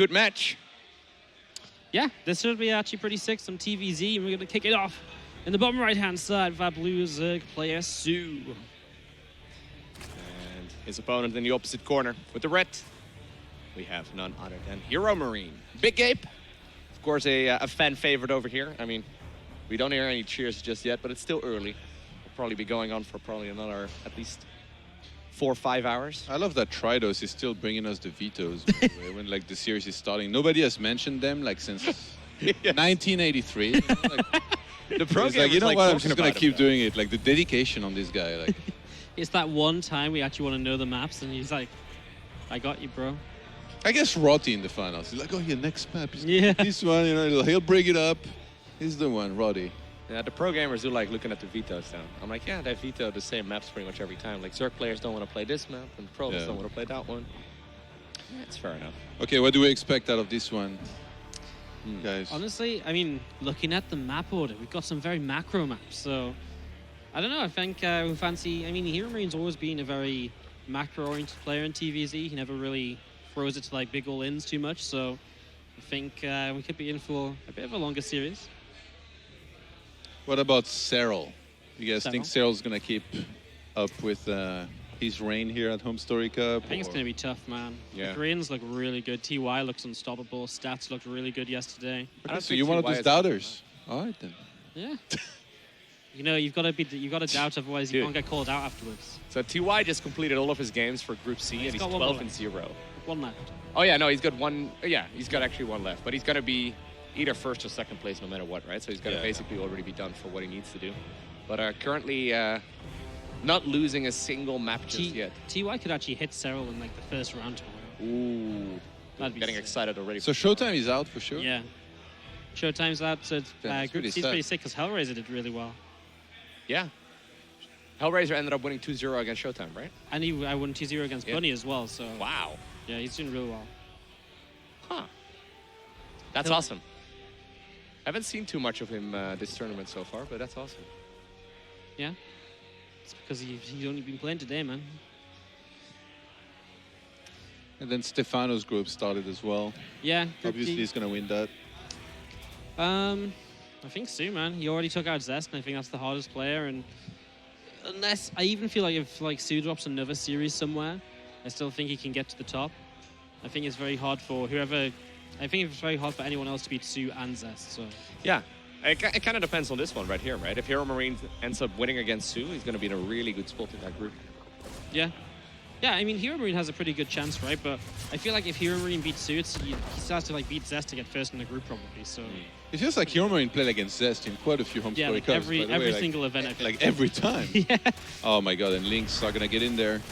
Good match. Yeah, this should be actually pretty sick. Some TvZ, and we're going to kick it off. In the bottom right-hand side, our blue Zerg player, Sue. And his opponent in the opposite corner with the red. We have none other than HeroMarine. Big Ape, of course, a fan favorite over here. I mean, we don't hear any cheers just yet, but it's still early. We'll probably be going on for probably another at least 4 or 5 hours. I love that Tridos is still bringing us the vetoes by the way, when like the series is starting. Nobody has mentioned them like since 1983. You know, like, the pro it's like, you know like what? I'm just gonna about keep doing it. Like the dedication on this guy. Like It's that one time we actually want to know the maps, and he's like, I got you, bro. I guess Roddy in the finals. He's like, oh yeah, next map is Yeah. this one. You know, he'll bring it up. He's the one, Roddy. Yeah, the pro gamers do like looking at the vetoes down. I'm like, yeah, they veto the same maps pretty much every time. Like, Zerg players don't want to play this map, and pros don't want to play that one. Yeah, it's fair enough. Okay, what do we expect out of this one, guys? Honestly, I mean, looking at the map order, we've got some very macro maps. So, I don't know. I think we fancy. I mean, HeroMarine's always been a very macro-oriented player in TvZ. He never really throws it to like big all-ins too much. So, I think we could be in for a bit of a longer series. What about Cyril? You guys Cyril? think Cyril's gonna keep up with his reign here at HomeStoryCup? I think it's going to be tough, man. Yeah. The Greens look really good. TY looks unstoppable. Stats looked really good yesterday. I don't So think you're one of TY those is- doubters. All right then. Yeah. You know, you've got to doubt, otherwise you Dude. can't get called out afterwards. So TY just completed all of his games for Group C, and he's got one more 12-0. One left. Oh yeah, no, he's got one. Yeah, he's got actually one left, but he's gonna be either first or second place no matter what, right? So he's gonna basically already be done for what he needs to do. But currently not losing a single map just yet. TY could actually hit Cyril in like the first round tomorrow. Ooh, That'd be getting sick. excited already. So Showtime is out for sure. Yeah. Showtime's out, so That's Group pretty C's sad. pretty sick because Hellraiser did really well. Yeah. Hellraiser ended up winning 2-0 against Showtime, right? And I won 2-0 against Bunny as well, so Wow. yeah, he's doing really well. Huh. That's awesome. I haven't seen too much of him this tournament so far, but that's awesome. Yeah. It's because he's only been playing today, man. And then Stefano's group started as well. Yeah. Group Obviously, D. he's gonna win that. I think Sue, man. He already took out Zest, and I think that's the hardest player. And unless I even feel like if like Sue drops another series somewhere, I still think he can get to the top. I think it's very hard for whoever. I think it's very hard for anyone else to beat Sue and Zest. So Yeah. It kind of depends on this one right here, right? If HeroMarine ends up winning against Sue, he's going to be in a really good spot in that group. yeah. Yeah, I mean, HeroMarine has a pretty good chance, right? But I feel like if HeroMarine beats Sue, he starts to like beat Zest to get first in the group, probably. So It feels like HeroMarine played against Zest in quite a few HomeStory yeah, like Cups. every by the way, like- single event. I think. Like every time. yeah. Oh my god, and Lynx are gonna get in there.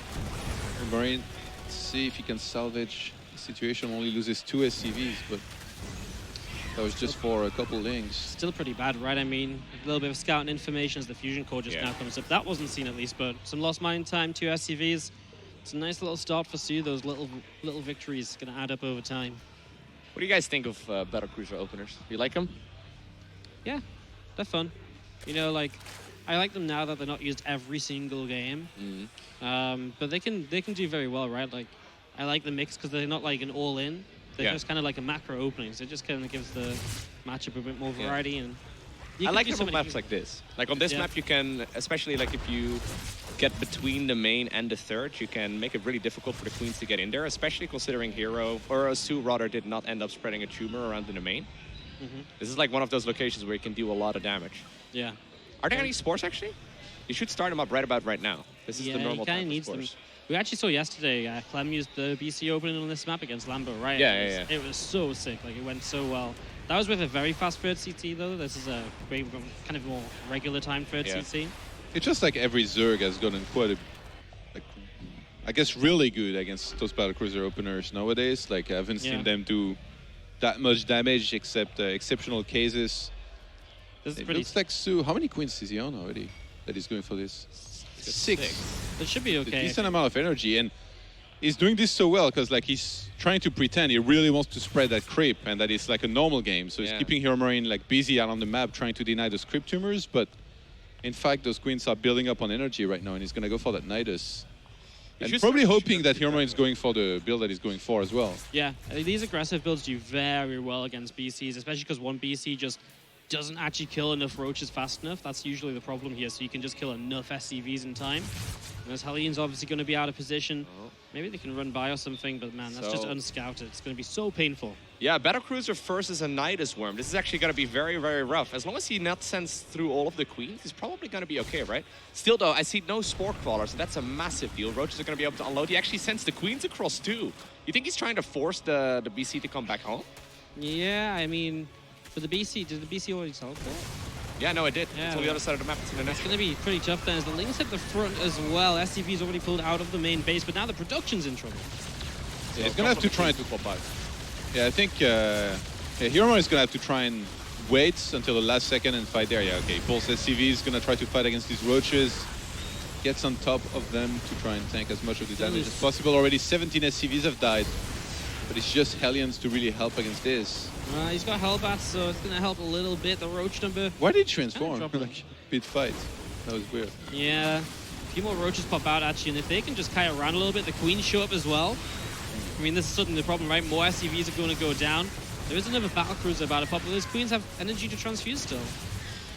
Marine, see if he can salvage the situation. Only loses 2 SCVs, but that was just for a couple Lynx. Still pretty bad, right? I mean, a little bit of scouting information as the fusion core just now comes up. That wasn't seen at least, but some lost mine time, 2 SCVs. It's a nice little start for Sue. Those little victories going to add up over time. What do you guys think of Battlecruiser openers? You like them? Yeah, they're fun. You know, like, I like them now that they're not used every single game. But they can do very well, right? Like, I like the mix because they're not like an all-in. They're just kind of like a macro opening. So it just kind of gives the matchup a bit more variety. And I like them on maps like this. Like on this map, you can, especially like if you get between the main and the third, you can make it really difficult for the queens to get in there, especially considering Hero, or Sue rather, did not end up spreading a tumor around in the main. This is like one of those locations where you can do a lot of damage. Yeah. Are there any spores actually? You should start them up right about right now. This is the normal he kind time of for needs them. spores. We actually saw yesterday, Clem used the BC opening on this map against Lambo, right? Yeah. It was so sick. Like, it went so well. That was with a very fast third CT, though. This is a kind of more regular time third CT. It's just like every Zerg has gotten quite a, like, I guess, really good against those Battlecruiser openers nowadays. Like, I haven't seen them do that much damage except exceptional cases. This is It pretty. looks like Sue. How many queens is he on already that he's going for this? 6. It should be A okay. decent amount of energy, and he's doing this so well because like he's trying to pretend he really wants to spread that creep and that it's like a normal game. So he's keeping HeroMarine like busy out on the map trying to deny those creep tumors, but in fact those queens are building up on energy right now, and he's gonna go for that Nidus. And should probably start- hoping that HeroMarine is going for the build that he's going for as well. Yeah, these aggressive builds do very well against BCs, especially because one BC just doesn't actually kill enough roaches fast enough. That's usually the problem here, so you can just kill enough SCVs in time. And as Hellion's obviously going to be out of position, maybe they can run by or something, but man, that's just So- unscouted. It's going to be so painful. Yeah, Battlecruiser versus a Nidus Worm. This is actually going to be very, very rough. As long as he not sends through all of the queens, he's probably going to be okay, right? Still, though, I see no Spore Crawler, so that's a massive deal. Roaches are going to be able to unload. He actually sends the queens across, too. You think he's trying to force the BC to come back home? Yeah, I mean, for the BC, did the BC already teleport? Yeah, no, it did. Yeah, It's on the other side of the map. It's in the It's next going to be pretty tough then as the Lings hit the front as well. SCV's already pulled out of the main base, but now the production's in trouble. Yeah, he's gonna have to try to pop out. Yeah, I think HeroMarine is gonna have to try and wait until the last second and fight there. Yeah, okay. Pulse SCV is gonna try to fight against these roaches. Gets on top of them to try and tank as much of the damage as possible. Already 17 SCVs have died, but it's just Hellions to really help against this. He's got Hellbats, so it's going to help a little bit. The roach number, Why did he transform? Drop him. Like mid fight. That was weird. yeah. A few more roaches pop out actually, and if they can just kite around a little bit, the queens show up as well. I mean, this is suddenly the problem, right? More SCVs are going to go down. There is another battlecruiser about to pop, but those queens have energy to transfuse still.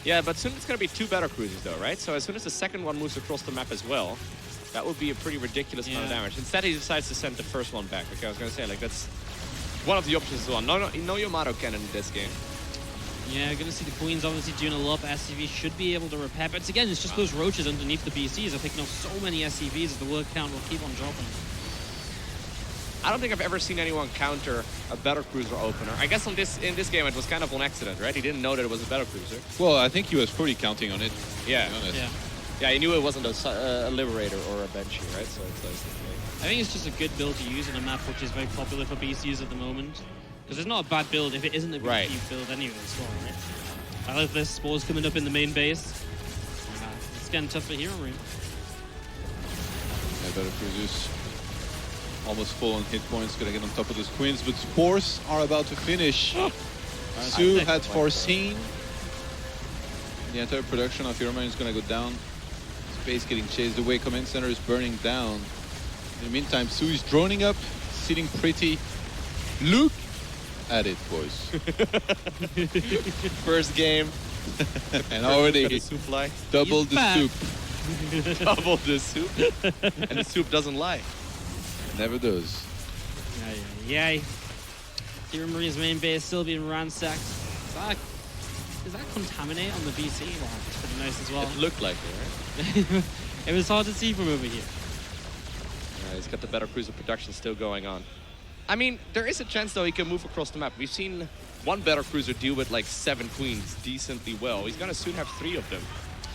Yeah, but soon it's going to be 2 Battlecruisers, though, right? So as soon as the second one moves across the map as well, that would be a pretty ridiculous amount of Yeah. damage. Instead, he decides to send the first one back. Okay, I was going to say, like, that's one of the options as well. No Yamato cannon in this game. Yeah, going to see the queens obviously doing a lot, but SCV should be able to repair. But again, it's just those roaches underneath the BCs are picking up so many SCVs as the word count will keep on dropping. I don't think I've ever seen anyone counter a Battlecruiser opener. I guess in this game it was kind of an accident, right? He didn't know that it was a Battlecruiser. Well, I think he was probably counting on it. Yeah. To be honest. Yeah. Yeah, he knew it wasn't a Liberator or a Banshee, right? So it's I think it's just a good build to use on a map which is very popular for BCs at the moment. Because it's not a bad build if it isn't a BC Right. build anyway as well, right? I love this spores coming up in the main base. It's getting tough for HeroMarine. Yeah, Battlecruisers almost full on hit points, gonna get on top of those queens, but spores are about to finish. Sue had foreseen the entire production of HeroMarine is gonna go down. Space getting chased away, command center is burning down. In the meantime, Sue is droning up, sitting pretty. Look at it, boys. first game. And already The soup lie. double He's the back. soup. Double the soup. And the soup doesn't lie. Never does. Yay. HeroMarine's main base still being ransacked. Is that contaminate on the BC? Wow, that's pretty nice as well. It looked like it, right? It was hard to see from over here. Yeah, he's got the Battlecruiser production still going on. I mean, there is a chance, though, he can move across the map. We've seen one Battlecruiser deal with like 7 queens decently well. He's going to soon have 3 of them.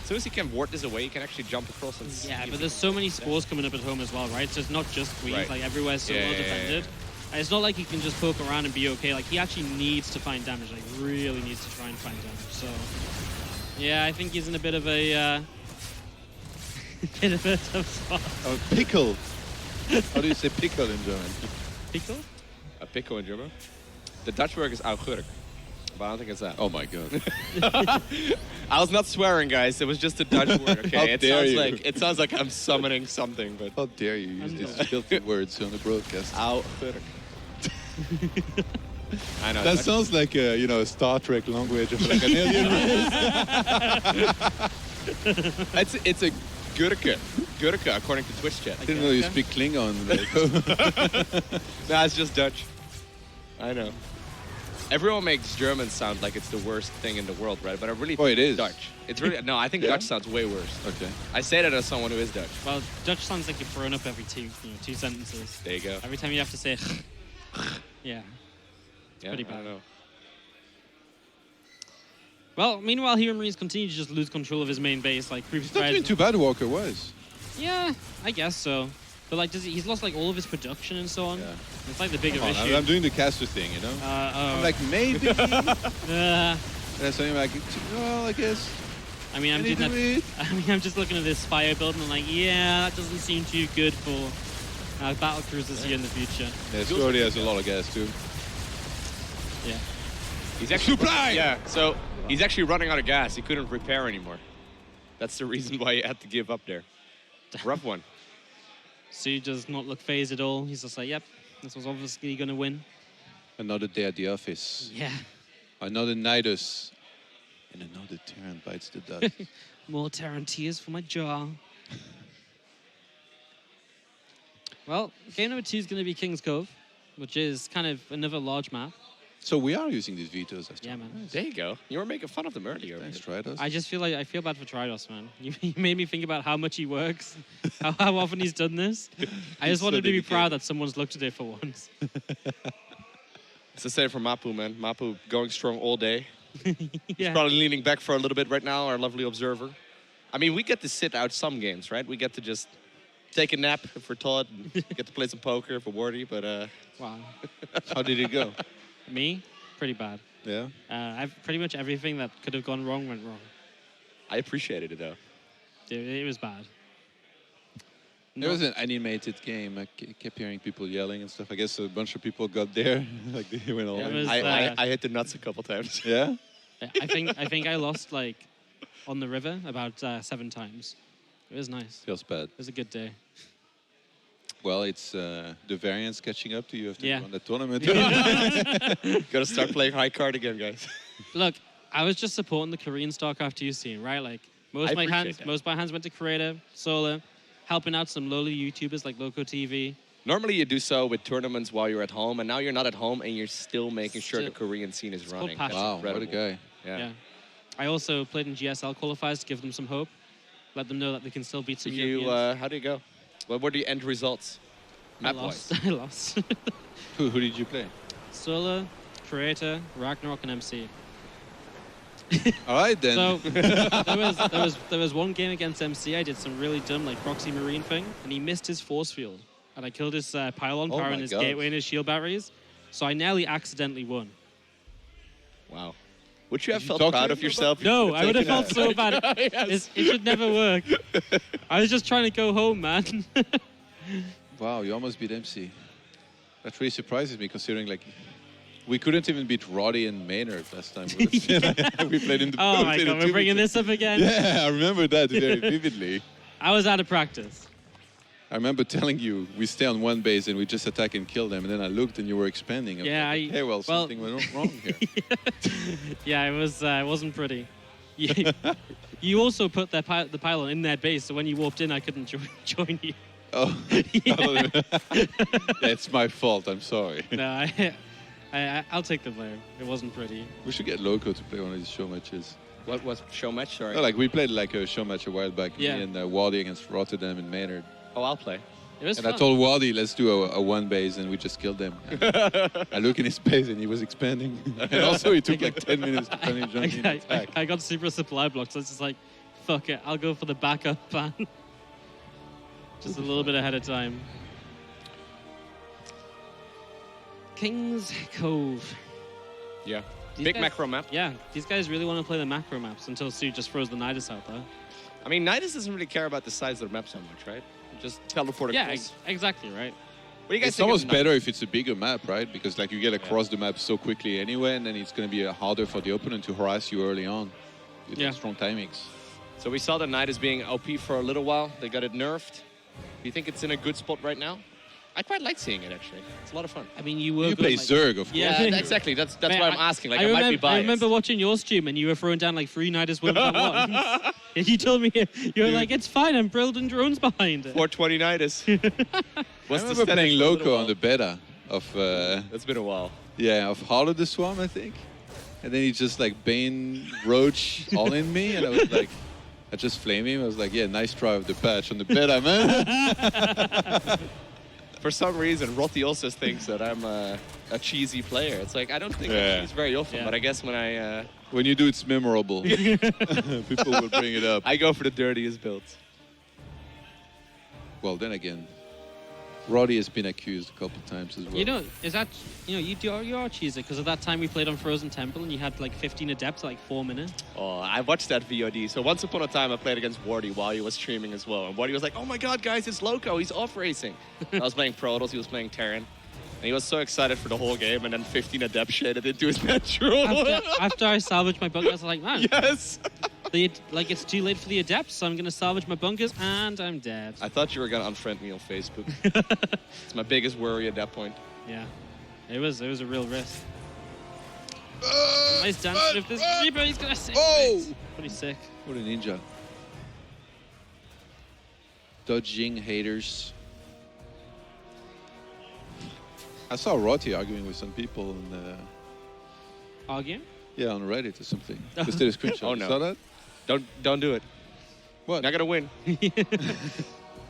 As soon as he can ward this away, he can actually jump across and Yeah, see but if there's so many spores coming up at home as well, right? So it's not just queens, Right. like everywhere's so well defended. And it's not like he can just poke around and be okay. Like he actually needs to find damage, like really needs to try and find damage. So yeah, I think he's in a bit of a bit of a tough spot. Oh, pickle. How do you say pickle in German? Pickle? A pickle in German. The Dutch word is augurk, but I don't think it's that. Oh my god. I was not swearing, guys. It was just a Dutch word. Okay, How it dare sounds you. like I'm summoning something, but How dare you use these filthy words on the broadcast? augurk. I know. That sounds like a, a Star Trek language of like an alien race. It's a gurke. Gurke, according to Twitch chat. I didn't know you speak Klingon. Nah, it's just Dutch. I know. Everyone makes German sound like it's the worst thing in the world, right? But I really think it is. Dutch. It's really no. I think Yeah? Dutch sounds way worse. Okay. I say that as someone who is Dutch. Well, Dutch sounds like you're throwing up every two sentences. There you go. Every time you have to say yeah. Yeah, pretty I bad. don't know. Well, meanwhile, HeroMarines continue to just lose control of his main base, like previous It's not doing too bad, Walker was. Yeah, I guess so. But like, he's lost like all of his production and so on. Yeah. It's like the bigger Come on, issue. I'm doing the caster thing, I'm like, maybe. And I'm saying like, well, I guess. I mean, I'm Can you doing do that. it? I mean, I'm just looking at this fire build and I'm like, yeah, that doesn't seem too good for battle cruisers here in the future. Yeah, Stu already has a lot of gas too. Yeah. He's actually Supply! Yeah, so he's actually running out of gas. He couldn't repair anymore. That's the reason why he had to give up there. Rough one. Sue does not look phased at all. He's just like, yep, this was obviously going to win. Another day at the office. Yeah. Another Nidus. And another Terran bites the dust. More Terran tears for my jaw. Well, game number 2 is going to be King's Cove, which is kind of another large map. So we are using these vetoes. Yeah, man. There you go. You were making fun of them earlier. Thanks, Tridos. I just feel like I feel bad for Tridos, man. You made me think about how much he works, how often he's done this. I just so wanted to be dedicated. proud that someone's looked at it for once. It's the same for Mapu, man. Mapu going strong all day. Yeah. Probably leaning back for a little bit right now, our lovely observer. I mean, we get to sit out some games, right? We get to just take a nap if we're taught, and get to play some poker if we're wordy, but Wow. How did it go? Me? Pretty bad. Yeah. I've pretty much everything that could have gone wrong went wrong. I appreciated it, though. It was bad. It was an animated game. I kept hearing people yelling and stuff. I guess a bunch of people got there. Like they went all Yeah, it in. was- I hit the nuts a couple times. Yeah? I think I lost like on the river about 7 times. It was nice. Feels bad. It was a good day. Well, it's the variants catching up to you after Yeah. you won the tournament. Gotta start playing high card again, guys. Look, I was just supporting the Korean StarCraft 2 scene, right? Like most I of my appreciate hands, that. most of my hands went to Creator, Solar, helping out some lowly YouTubers like Loco TV. Normally you do so with tournaments while you're at home, and now you're not at home, and you're still making sure the Still- Korean scene is called running. passion. Wow, what a incredible. guy. Yeah. I also played in GSL qualifiers to give them some hope, let them know that they can still beat some Did you, Europeans. how do you go? What were the end results? I Map-wise. lost. I lost. Who did you play? Solar, Creator, Ragnarok, and MC. All right, then. So there was one game against MC. I did some really dumb like proxy marine thing, and he missed his force field, and I killed his pylon, Oh powering my his God. gateway and his shield batteries. So I nearly accidentally won. Wow. Would you have you felt talk to proud him of yourself? if you No, could've I would have taken felt so bad. Yes. It should never work. I was just trying to go home, man. Wow, you almost beat MC. That really surprises me, considering like we couldn't even beat Roddy and Maynard last time. We played in the Oh my god, we're bringing this up again. Yeah, I remember that very vividly. I was out of practice. I remember telling you we stay on one base and we just attack and kill them, and then I looked and you were expanding. I was Yeah, like, hey, well, well- something went wrong here. Yeah, it wasn't pretty. You also put the pylon in their base, so when you warped in, I couldn't join you. Oh, it's my fault. I'm sorry. No, I'll take the blame. It wasn't pretty. We should get Loco to play one of these show matches. What was show match? Sorry. No, like we played like a show match a while back. Yeah. Me and Wadi against Rotterdam and Maynard. Oh, I'll play. It was And fun. I told Wadi, let's do a one base, and we just killed them. I look in his base, and he was expanding. And also, it took like 10 minutes to finish jumping attack. I got super supply blocked, so it's just like, fuck it, I'll go for the backup plan. Just a little bit ahead of time. King's Cove. Yeah. These Big guys- macro map. Yeah, these guys really want to play the macro maps until Sue just throws the Nidus out there. I mean, Nidus doesn't really care about the size of the map so much, right? Just teleport Yeah, across. exactly, right? What do you guys It's think of almost Nidus? better if it's a bigger map, right? Because like you get across the map so quickly anyway, and then it's going to be harder for the opponent to harass you early on with Yeah. strong timings. So we saw the Nidus being OP for a little while. They got it nerfed. Do you think it's in a good spot right now? I quite like seeing it, actually. It's a lot of fun. I mean, you were You good, play like- Zerg, of course. Yeah. Exactly. That's Man, why I'm asking. Like, I, might remember, be biased. I remember watching your stream and you were throwing down like 3 Nidus worms at once. And you told me, you were like, it's fine, I'm building drones behind it. 420 Nidus. I What's remember playing Loco on the beta of It's been a while. of Heart of the Swarm, I think. And then he just like Bane Roach all in me, and I was like, I just flame him. I was like, yeah, nice try of the patch on the beta, man. For some reason, Rotti also thinks that I'm a cheesy player. It's like, I don't think Yeah. I cheese very often, Yeah. but I guess when I When you do, it's memorable. People will bring it up. go for the dirtiest builds. Well, then again, Roddy has been accused a couple times as well. You know, is that, you are cheesy because of that time we played on Frozen Temple and you had like 15 adepts at like 4 minutes. Oh, I watched that VOD. So once upon a time, I played against Wardy while he was streaming as well. And Wardy was like, oh my god, guys, it's Loco. He's off-racing. I was playing Protoss. He was playing Terran. And he was so excited for the whole game. And then 15 adept shaded into his natural. After I salvaged my book, I was like, man, Yes. like it's too late for the adepts, so I'm going to salvage my bunkers, and I'm dead. I thought you were going to unfriend me on Facebook. It's my biggest worry at that point. Yeah, it was a real risk. Nice dance with this Reaper. He's going to save it. Pretty sick. What a ninja. Dodging haters. I saw Rotty arguing with some people Arguing? yeah, on Reddit or something. Just did a screenshot. Oh, no. You saw that? Don't do it. What? Not going to win.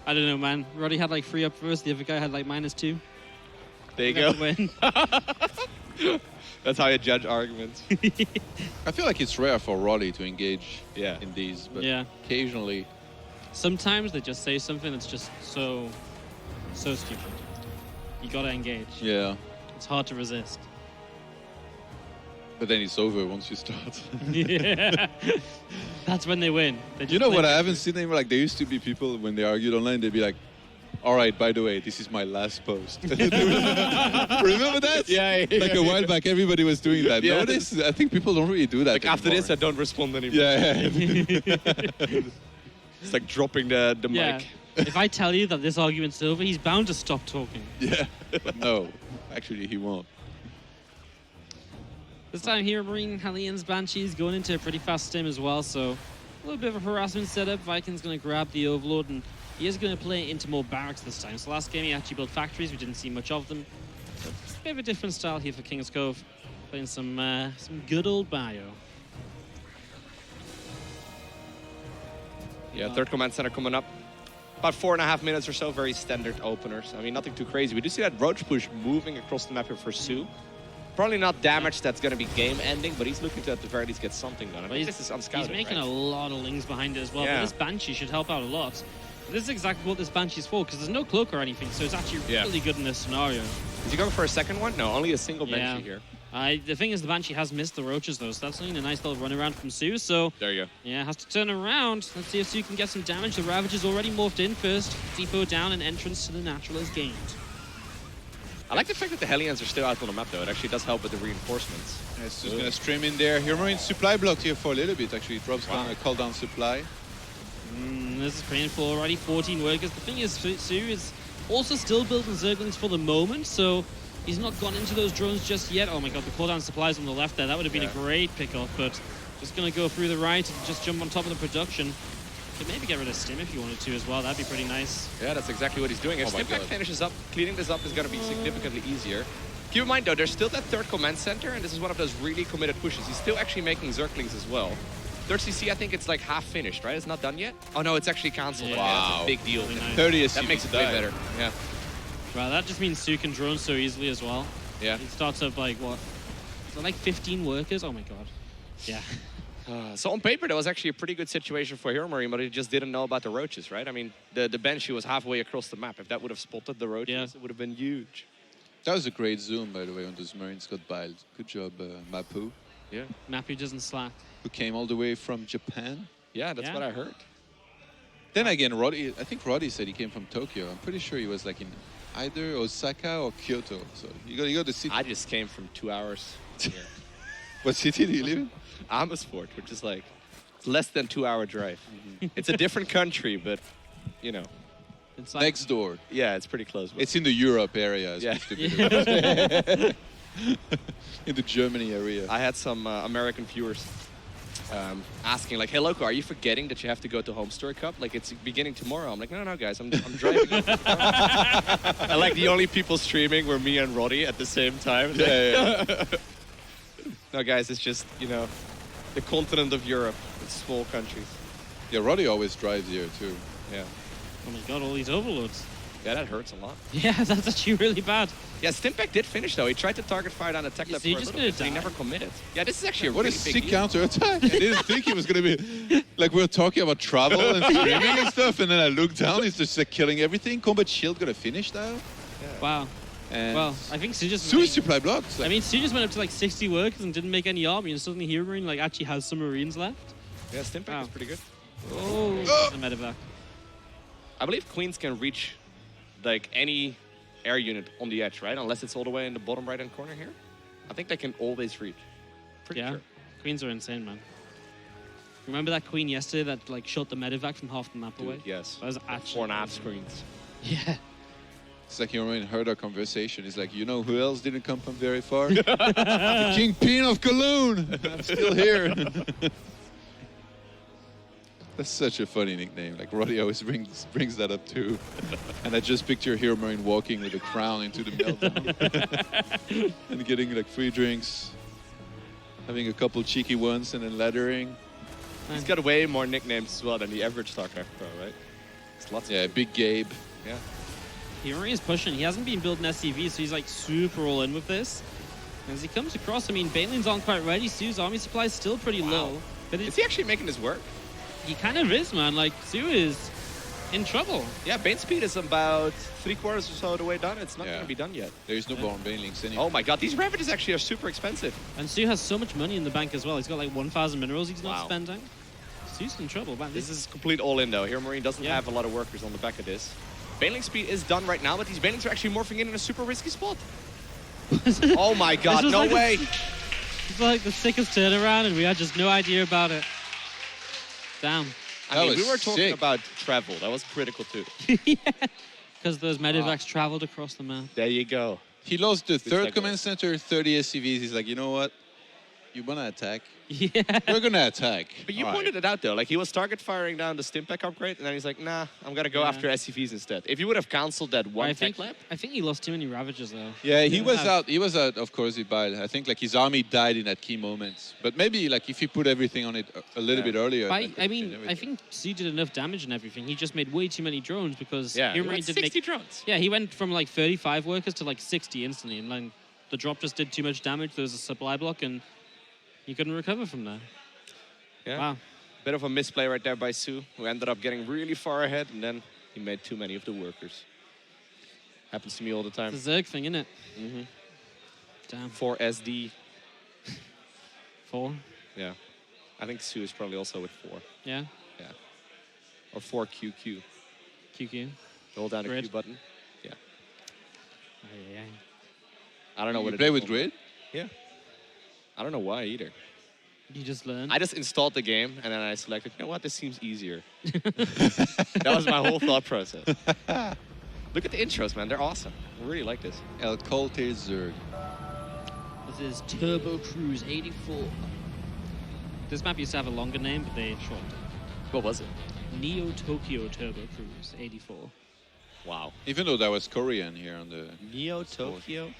I don't know, man. Roddy had like 3 up first. The other guy had like -2. There you go. Win. That's how you judge arguments. I feel like it's rare for Roddy to engage Yeah. in these, but Yeah. occasionally. Sometimes they just say something that's just so stupid. You gotta engage. Yeah. It's hard to resist. But then it's over once you start. Yeah. That's when they win. They You just know play what? I it. haven't seen them. Like, there used to be people, when they argued online, they'd be like, all right, by the way, this is my last post. Remember that? Yeah. Like a while back, everybody was doing that. Yeah. Nowadays, I think people don't really do that Like after anymore. this, I don't respond anymore. Yeah. It's like dropping the Yeah. mic. If I tell you that this argument's over, he's bound to stop talking. Yeah. No, actually, he won't. This time here, Marine Hellions Banshees going into a pretty fast stim as well, so a little bit of a harassment setup. Viking's going to grab the Overlord, and he is going to play into more barracks this time. So last game he actually built factories, we didn't see much of them. So it's a bit of a different style here for King's Cove, playing some good old bio. Yeah, third command center coming up. About 4.5 minutes or so, very standard openers. I mean, nothing too crazy. We do see that Roach push moving across the map here for Sue. Probably not damage that's going to be game-ending, but he's looking to at the very least get something done. I mean, this is unscouted, He's making right? a lot of lings behind it as well, Yeah. but this Banshee should help out a lot. This is exactly what this Banshee's for, because there's no cloak or anything, so it's actually really good in this scenario. Is he going for a second one? No, only a single Banshee here. The thing is, the Banshee has missed the roaches, though, so that's only a nice little run around from Sue. So, There you go. yeah, has to turn around. Let's see if Sue can get some damage. The Ravager's already morphed in first. Depot down, and entrance to the natural is gained. I like the fact that the Hellions are still out on the map, though. It actually does help with the reinforcements. Yeah, it's just going to stream in there. HeroMarine supply blocked here for a little bit, actually. It drops down a call-down supply. This is painful already. 14 workers. The thing is, Sue is also still building Zerglings for the moment, so he's not gone into those drones just yet. Oh my god, the call-down supplies on the left there. That would have been a great pick-off, but just going to go through the right and just jump on top of the production. Could maybe get rid of Stim if you wanted to as well. That'd be pretty nice. Yeah, that's exactly what he's doing. If Stimpack finishes up, cleaning this up is going to be significantly easier. Keep in mind, though, there's still that third command center, and this is one of those really committed pushes. He's still actually making Zerglings as well. Third CC, I think it's like half finished, right? It's not done yet? Oh, no, it's actually canceled. Yeah. Wow. That's a big deal. Really nice. 30 SCV That makes it to way die. better. Yeah. Wow, that just means Sue can drone so easily as well. Yeah. He starts up like, what? Is it like 15 workers? Oh my god. Yeah. So on paper, that was actually a pretty good situation for HeroMarine, but he just didn't know about the roaches, right? I mean, the Banshee was halfway across the map. If that would have spotted the roaches, it would have been huge. That was a great zoom, by the way, on those Marines got biled. Good job, Mapu, Yeah. Mappy doesn't slack. who came all the way from Japan. Yeah, that's what I heard. Then again, Roddy, I think Roddy said he came from Tokyo. I'm pretty sure he was like in either Osaka or Kyoto. So you got the city. I just came from 2 hours. What city do you live in? Amersfoort, which is like it's less than 2 hour drive. It's a different country, but you know, It's like, Next door. yeah, it's pretty close. It's in the Europe area. It's Yeah. supposed to be. In the Germany area. I had some American viewers asking like, "Hey, Loco, are you forgetting that you have to go to HomeStoryCup? Like, it's beginning tomorrow." I'm like, "No, guys, I'm driving." And like the only people streaming were me and Roddy at the same time. Yeah. No, guys, it's just the continent of Europe. It's small countries. Yeah, Roddy always drives here too. Yeah, oh my god, all these overloads. yeah, that hurts a lot. Yeah, that's actually really bad. Yeah, Stimpack did finish though. He tried to target fire down the tech lab Is he for a just little bit, gonna but he die? never committed. Yeah, this is actually a What a really big sick deal. counter-attack. I didn't think he was going to be... Like, we were talking about travel and streaming and stuff, and then I looked down, he's just like killing everything. Combat Shield going to finish now. Wow. And Well, I think Sue just... Sue supply blocks. I mean, Sue just went up to like 60 workers and didn't make any army, and suddenly HeroMarine like actually has some Marines left. Yeah, Stimpack Wow. is pretty good. Oh, the medevac. I believe Queens can reach like any air unit on the edge, right? Unless it's all the way in the bottom right-hand corner here. I think they can always reach. Pretty Yeah. sure. Queens are insane, man. Remember that queen yesterday that like shot the medevac from half the map away? Dude, yes. That was actually 4.5 screens. Yeah. It's like HeroMarine heard our conversation. He's like, you know who else didn't come from very far? The Kingpin of Cologne. I'm still here. That's such a funny nickname. Like Roddy always brings that up too. And I just picture HeroMarine walking with a crown into the meltdown and getting like free drinks, having a couple cheeky ones, and then laddering. He's got way more nicknames as well than the average StarCraft pro, right? It's lots. Yeah, Big Gabe. Yeah. HeroMarine is pushing. He hasn't been building SCV, so he's like super all in with this. As he comes across, I mean, Banelings aren't quite ready. Su's army supply is still pretty low. But Is he actually making this work? he kind of is, man. Like, Su is in trouble. Yeah, Bane speed is about 3/4 or so of the way done. It's not going to be done yet. There is no Born Banelings anymore. Oh my god, these Ravages actually are super expensive. And Su has so much money in the bank as well. He's got like 1,000 minerals he's not Wow. spending. Su's in trouble, man. This is complete all-in though. HeroMarine doesn't have a lot of workers on the back of this. Baneling speed is done right now, but these Banelings are actually morphing in a super risky spot. Oh my god, no like way! It's like the sickest turnaround, and we had just no idea about it. Damn. I mean, was we were talking sick. about travel. That was critical too. Because those medevacs traveled across the map. There you go. He lost the third segue. command center, 30 SCVs. He's like, you know what? You want to attack? Yeah. We're going to attack. But you All pointed right. it out though. Like he was target firing down the Stimpack upgrade, and then he's like, nah, I'm gonna go after SCVs instead. If you would have cancelled that one I tech think lab, he lost too many Ravages though. Yeah, he was have- out. He was out, of course, he died. I think like his army died in that key moment. But maybe like if he put everything on it a little bit earlier. But that could I mean, change I everything. think Su did enough damage and everything. He just made way too many drones because yeah, he HeroMarine went did 60 make. drones. Yeah, he went from like 35 workers to like 60 instantly, and then the drop just did too much damage. There was a supply block, and he couldn't recover from there. Yeah. Wow. Bit of a misplay right there by Su, who ended up getting really far ahead, and then he made too many of the workers. Happens to me all the time. It's a Zerg thing, isn't it? Mm-hmm. Damn. 4 SD. 4. Yeah. I think Su is probably also with 4. Yeah. Yeah. Or 4 QQ. QQ. Hold down the Grid. Q button. Yeah. Yeah. I don't know what You it play is with on- Grid? Yeah. I don't know why either. You just learn. I just installed the game and then I selected, you know what, this seems easier. That was my whole thought process. Look at the intros, man. They're awesome. I really like this. El Colte Zerg. This is Turbo Cruise 84. This map used to have a longer name, but they shortened it. What was it? Neo Tokyo Turbo Cruise 84. Wow. Even though that was Korean here on the... Neo Tokyo?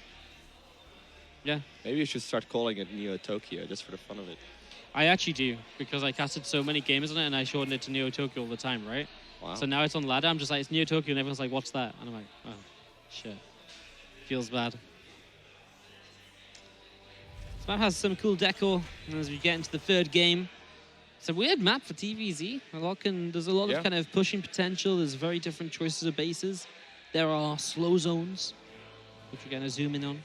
Yeah, Maybe you should start calling it Neo Tokyo just for the fun of it. I actually do, because I casted so many games on it and I shortened it to Neo Tokyo all the time, right? Wow. So now it's on ladder, I'm just like, it's Neo Tokyo, and everyone's like, what's that? And I'm like, oh, shit. Feels bad. This map has some cool decor as we get into the third game. It's a weird map for TvZ. There's a lot Yeah. of kind of pushing potential. There's very different choices of bases. There are slow zones, which we're going to zoom in on.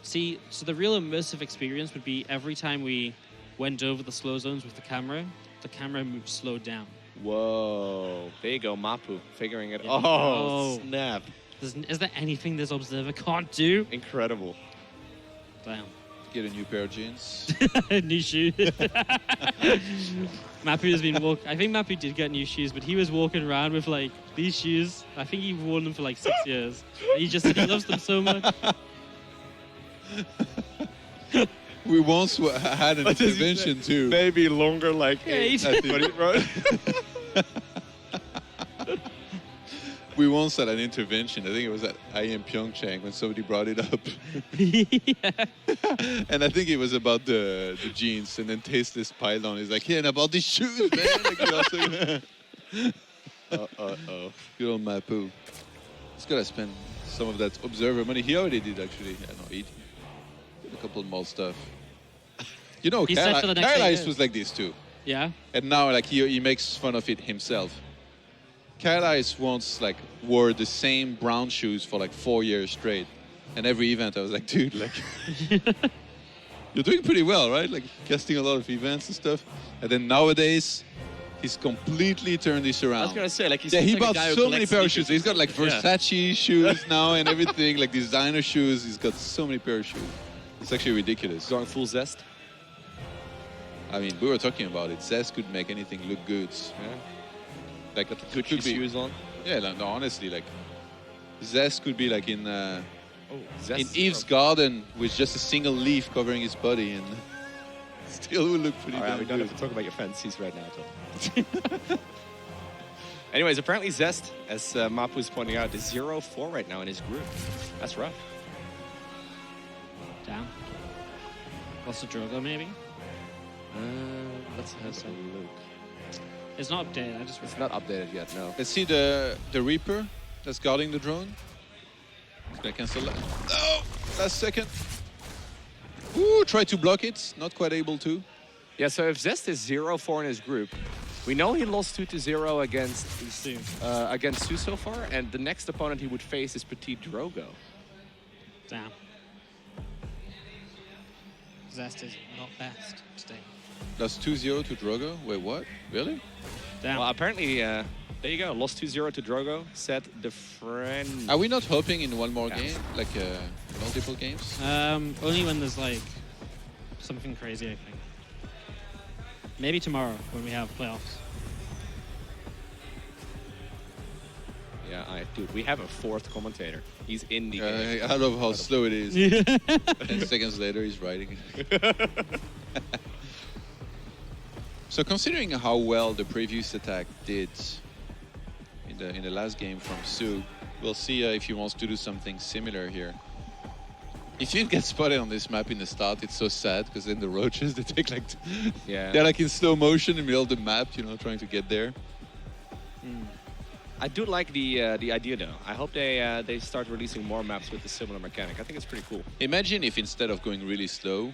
See, so the real immersive experience would be every time we went over the slow zones with the camera moved slowed down. Whoa. There you go, Mapu. Figuring it. Yeah. Oh, Oh. snap. Is there anything this observer can't do? Incredible. Damn. Get a new pair of jeans. New shoes. Mapu has been I think Mapu did get new shoes, but he was walking around with like these shoes. I think he worn them for like 6 years. He just said he loves them so much. We once had an intervention too. Maybe longer, like Yeah, he I think- We once had an intervention. I think it was at IM Pyeongchang when somebody brought it up. Yeah. And I think it was about the jeans. And then Tasteless piled on. He's like, yeah, and about these shoes, man. Like, he also, good old Mapu. He's got to spend some of that observer money. He already did, actually. Yeah, no, he did a couple more stuff. You know, He's set for the next Kyle 8 Ice years. was like this too. Yeah. And now, like, he makes fun of it himself. Kyle Ice once, like, wore the same brown shoes for, like, 4 years straight. And every event, I was like, dude, like, you're doing pretty well, right? Like, casting a lot of events and stuff. And then nowadays, he's completely turned this around. I was going to say, like, he's Yeah, he like a bought guy who so many collects pair of sneakers. shoes. He's got, like, Versace shoes now and everything, like, designer shoes. He's got so many pair of shoes. It's actually ridiculous. Going full zest. I mean, we were talking about it. Zest could make anything look good. Yeah. Like, Got the could Gucci be- shoes on. Yeah, no, honestly, like, Zest could be like in Zest Eve's garden with just a single leaf covering his body, and still would look pretty All right, damn we don't good. have to talk about your fancies right now, Tom. Anyways, apparently Zest, as Mapu is pointing out, is 0-4 right now in his group. That's rough. Damn. Lost a Drogo, maybe? Let's have some look. It's not updated. I just It's not updated yet, no. Let's see the Reaper that's guarding the drone. He's gonna cancel that. No! Last second. Ooh, try to block it. Not quite able to. Yeah, so if Zest is 0-4 in his group, we know he lost 2-0 against Su so far, and the next opponent he would face is Petit Drogo. Damn. Zest is not best today. Lost 2-0 to Drogo. Wait, what? Really? Damn. Well, apparently, there you go. Lost 2-0 to Drogo. Set the friend. Are we not hoping in one more Yeah. game? Like multiple games? Only when there's like something crazy, I think. Maybe tomorrow when we have playoffs. Yeah, dude, we have a fourth commentator. He's in the game. I love how slow it is. 10 seconds later, he's writing. So considering how well the previous attack did in the last game from Su, we'll see if he wants to do something similar here. If you get spotted on this map in the start, it's so sad because then the roaches they take like Yeah. they're like in slow motion in the middle of the map, you know, trying to get there. I do like the idea though. I hope they start releasing more maps with a similar mechanic. I think it's pretty cool. Imagine if instead of going really slow,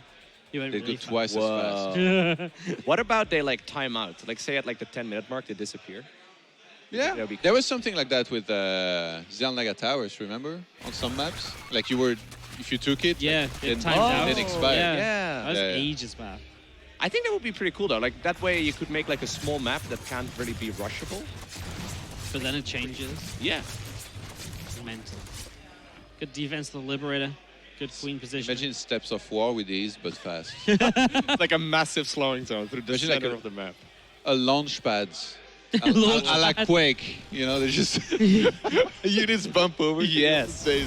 You went they really go twice as Whoa. fast. What about they like time out? Like say at like the 10-minute mark they disappear. Yeah, That'd be there was something like that with Zelnaga Towers, remember? On some maps? Like you were, if you took it, Yeah, like, it then, timed out. then expired. Yeah. Yeah. That was Yeah, yeah. ages back. I think that would be pretty cool though. Like that way you could make like a small map that can't really be rushable. But then it changes. Yeah. It's mental. Good defense to the Liberator. Good queen position. Imagine Steps of War with these, but fast. Like a massive slowing zone through the Imagine like center a- of the map. A launch pad. Launch A la pad. Quake. You know, they just units bump over. Yes. I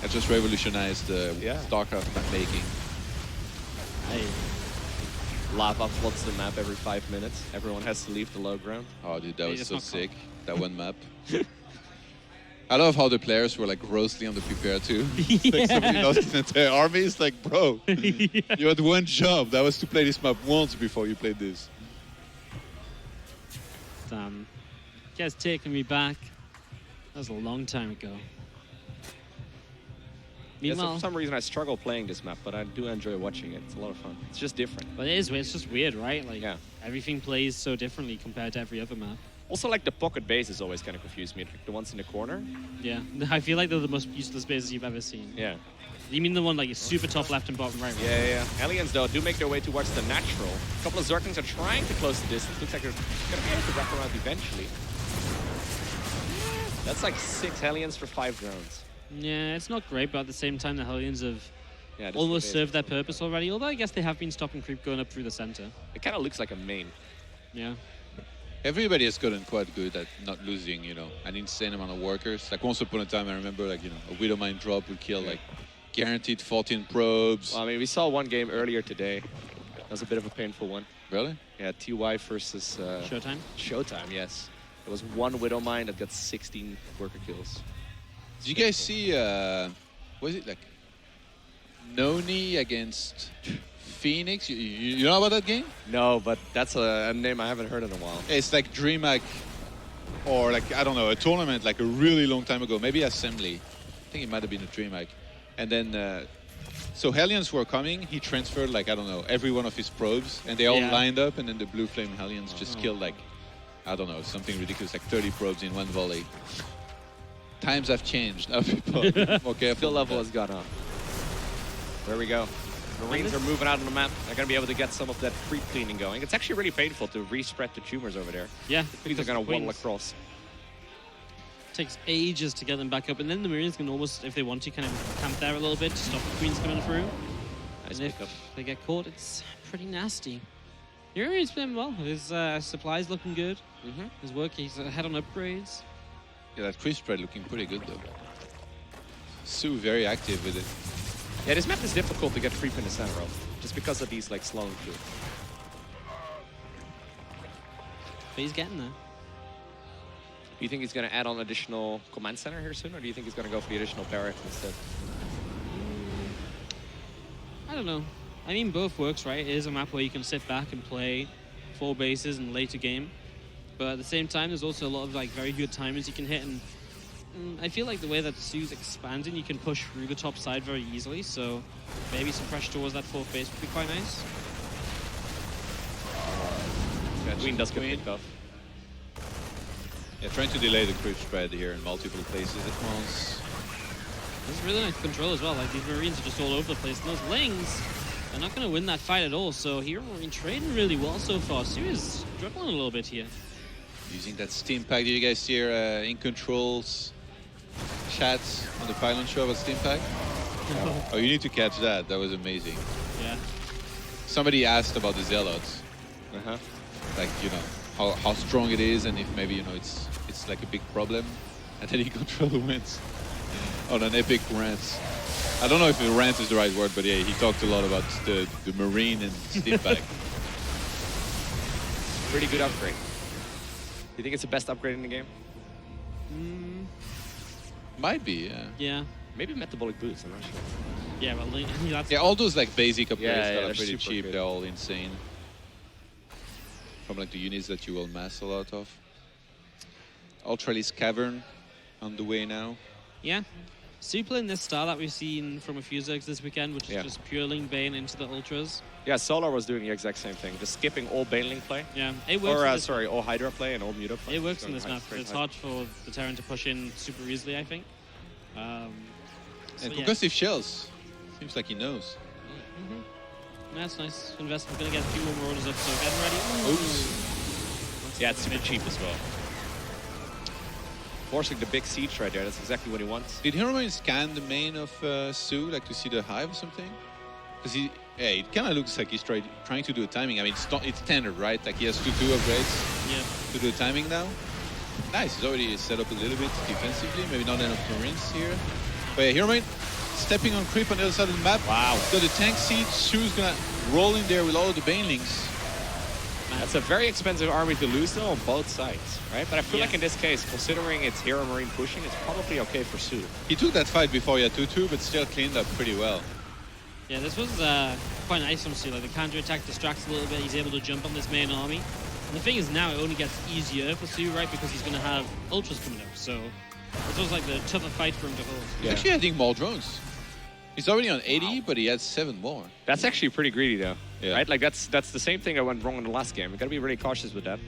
just revolutionized Yeah. StarCraft map making. Hey, Lava floods the map every 5 minutes. Everyone has to leave the low ground. Oh, dude, that Hey, was that's so not sick. That one map. I love how the players were like grossly underprepared too. Like somebody lost his entire army. It's like, bro, you had one job. That was to play this map once before you played this. damn. You guys taking me back. That was a long time ago. Yeah, so Meanwhile, for some reason I struggle playing this map, but I do enjoy watching it. It's a lot of fun. It's just different. but it is weird. It's just weird, right? Like Yeah. everything plays so differently compared to every other map. Also, like the pocket bases always kind of confuse me. Like the ones in the corner. Yeah, I feel like they're the most useless bases you've ever seen. Yeah. You mean the one like super top left and bottom right? Yeah. Aliens, though, do make their way towards the natural. A couple of Zerglings are trying to close the distance. Looks like they're going to be able to wrap around eventually. That's like 6 Hellions for 5 drones. Yeah, it's not great, but at the same time, the Hellions have Yeah, this almost is- served their purpose already. Although I guess they have been stopping creep going up through the center. It kind of looks like a main. Yeah. Everybody has gotten quite good at not losing, you know, an insane amount of workers. Like once upon a time, I remember, like, you know, a Widow Mine drop would kill like guaranteed 14 probes. Well, I mean, we saw one game earlier today. That was a bit of a painful one. Really? Yeah, TY versus Showtime. Showtime, yes. There was one Widow Mine that got 16 worker kills. Did you guys see, was it like Noni against Phoenix? You know about that game? No, but that's a name I haven't heard in a while. It's like DreamHack or like, I don't know, a tournament like a really long time ago. Maybe Assembly. I think it might have been a DreamHack. And then, so Hellions were coming. He transferred like, I don't know, every one of his probes. And they all Yeah. lined up. And then the Blue Flame Hellions just killed like, I don't know, something ridiculous, like 30 probes in one volley. Times have changed. Now people are more careful. Skill level with has gone up. There we go. Marines are moving out on the map. They're going to be able to get some of that creep cleaning going. It's actually really painful to re-spread the tumors over there. Yeah. These are because going the to waddle Queens across. takes ages to get them back up, and then the Marines can almost, if they want to, kind of camp there a little bit to stop the Queens coming through. Nice and if pickup. they get caught, it's pretty nasty. HeroMarine's playing well. His supply's looking good. His work, he's ahead on upgrades. Yeah, that creep spread looking pretty good though. Sue very active with it. Yeah, this map is difficult to get creep in the center of, just because of these like slowing through. But he's getting there. Do you think he's going to add on additional command center here soon, or do you think he's going to go for the additional barrack instead? I don't know. I mean, both works, right? It is a map where you can sit back and play 4 bases in later game. But at the same time, there's also a lot of like very good timers you can hit. And I feel like the way that Sue's expanding, you can push through the top side very easily. So maybe some pressure towards that 4th base would be quite nice. Queen does get picked off. Yeah, trying to delay the creep spread here in multiple places at once. This is really nice control as well. Like, these Marines are just all over the place. And those Lings, they're not going to win that fight at all. So HeroMarine trading really well so far. Sue is struggling a little bit here. Using that steam pack. Did you guys hear in controls chats on the pylon show about steam pack? Oh, you need to catch that. That was amazing. Yeah. Somebody asked about the Zealots. Like, you know, how strong it is, and if maybe, you know, it's like a big problem. And then he controller wins on an epic rant. I don't know if rant is the right word, but yeah, he talked a lot about the Marine and steam pack. Pretty good upgrade. You think it's the best upgrade in the game? Might be, yeah. Yeah. Maybe metabolic boots, I'm not sure. Yeah, well, that's... Yeah, all those like basic upgrades Yeah, that they're are pretty super cheap, good. they're all insane. From like the units that you will mass a lot of. Ultralis Cavern on the way now. Yeah. Sue playing this style that we've seen from a few Zergs this weekend, which is Yeah. just pure Ling Bane into the Ultras. Yeah, Solar was doing the exact same thing, just skipping all Baneling play. Yeah, it works. Or, in this sorry, all Hydra play and all Muta play. It works So in this Hydra- map. straight It's Hydra. hard for the Terran to push in super easily, I think. So And yeah. concussive shells. Seems like he knows. That's nice investment. Gonna get a few more orders up, so getting ready. Oops. Yeah, it's super cheap as well. Forcing the big siege right there, that's exactly what he wants. Did HeroMarine scan the main of Sue, like to see the hive or something? Because it kind of looks like he's trying to do a timing. I mean, it's standard, right? Like he has 2 upgrades Yeah. to do the timing now. Nice, he's already set up a little bit defensively. Maybe not enough Marines here. But yeah, HeroMarine stepping on creep on the other side of the map. Wow. Got the tank siege. Sue's gonna roll in there with all of the Banelings. That's a very expensive army to lose though on both sides, right? But I feel Yeah. like in this case, considering it's HeroMarine pushing, it's probably okay for Sue. He took that fight before he had 2-2, but still cleaned up pretty well. Yeah, this was quite nice from Sue. Like, the counter-attack distracts a little bit. He's able to jump on this main army. And the thing is, now it only gets easier for Sue, right? Because he's going to have Ultras coming up. So it was like the tougher fight for him to hold. He's actually adding more drones. He's already on 80, but he has 7 more. That's actually pretty greedy though, Yeah. right? Like that's the same thing that went wrong in the last game. You gotta be really cautious with that.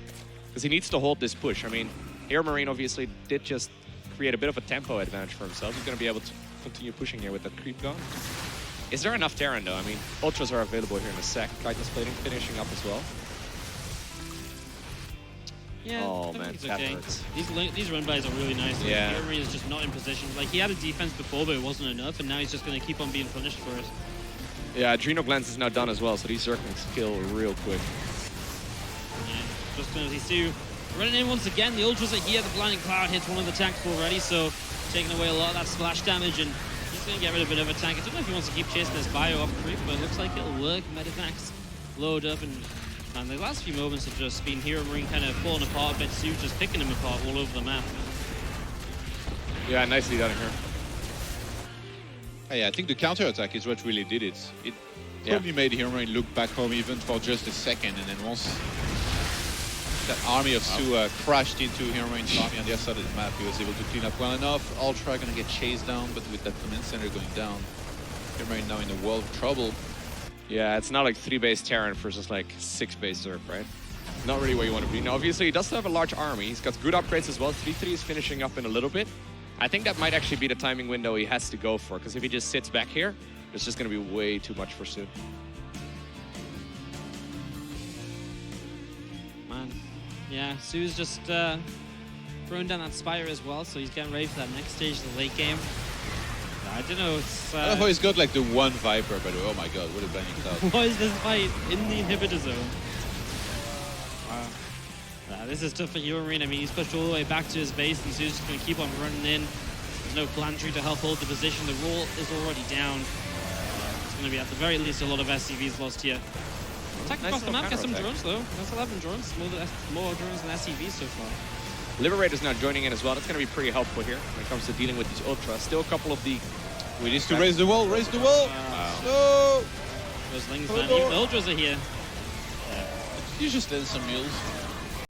Because he needs to hold this push. I mean, HeroMarine obviously did just create a bit of a tempo advantage for himself. He's gonna be able to continue pushing here with that creep going. Is there enough Terran though? I mean, Ultras are available here in a sec. Titan's plating finishing up as well. Yeah, Oh, I think man, it's that okay. hurts. These run bys are really nice. Like, Yeah. HeroMarine is just not in position. Like, he had a defense before, but it wasn't enough, and now he's just going to keep on being punished for it. Yeah, Adrenal Glands is now done as well, so these Zerglings kill real quick. Yeah, just going to see Sue running in once again. The Ultras are here. The Blinding Cloud hits one of the tanks already, so taking away a lot of that splash damage, and he's going to get rid of another tank. I don't know if he wants to keep chasing this bio off creep, but it looks like it'll work. Medivacs load up, and the last few moments have just been HeroMarine kind of falling apart a bit. Sue just picking him apart all over the map. Yeah, nicely done here. Yeah, I think the counter-attack is what really did it. It probably made HeroMarine look back home even for just a second, and then once that army of Sue crashed into HeroMarine's army on the other side of the map, he was able to clean up well enough. Ultra gonna get chased down, but with that command center going down, HeroMarine now in a world of trouble. Yeah, it's not like 3 base Terran versus like 6 base Zerg, right? Not really where you want to be. Now, obviously, he does have a large army. He's got good upgrades as well. 3-3 is finishing up in a little bit. I think that might actually be the timing window he has to go for, because if he just sits back here, it's just going to be way too much for Sue. Man, yeah, Sue's just throwing down that Spire as well, so he's getting ready for that next stage of the late game. I don't know. It's, I love how he's got like the one Viper, by the way. Oh my god, what a blinding cloud. what is this fight in the inhibitor zone? Wow. This is tough for HeroMarine. I mean, he's pushed all the way back to his base, and he's just going to keep on running in. There's no planetary to help hold the position. The wall is already down. It's going to be, at the very least, a lot of SCVs lost here. Attack across the map, get some drones, though. That's 11 drones. More drones than SCVs so far. Liberator's now joining in as well. That's going to be pretty helpful here when it comes to dealing with these Ultras. Still a couple of the... We need to raise the wall, raise the wall! Wow. No! Those Lings, man. Even Ultras are here. You just did some mules.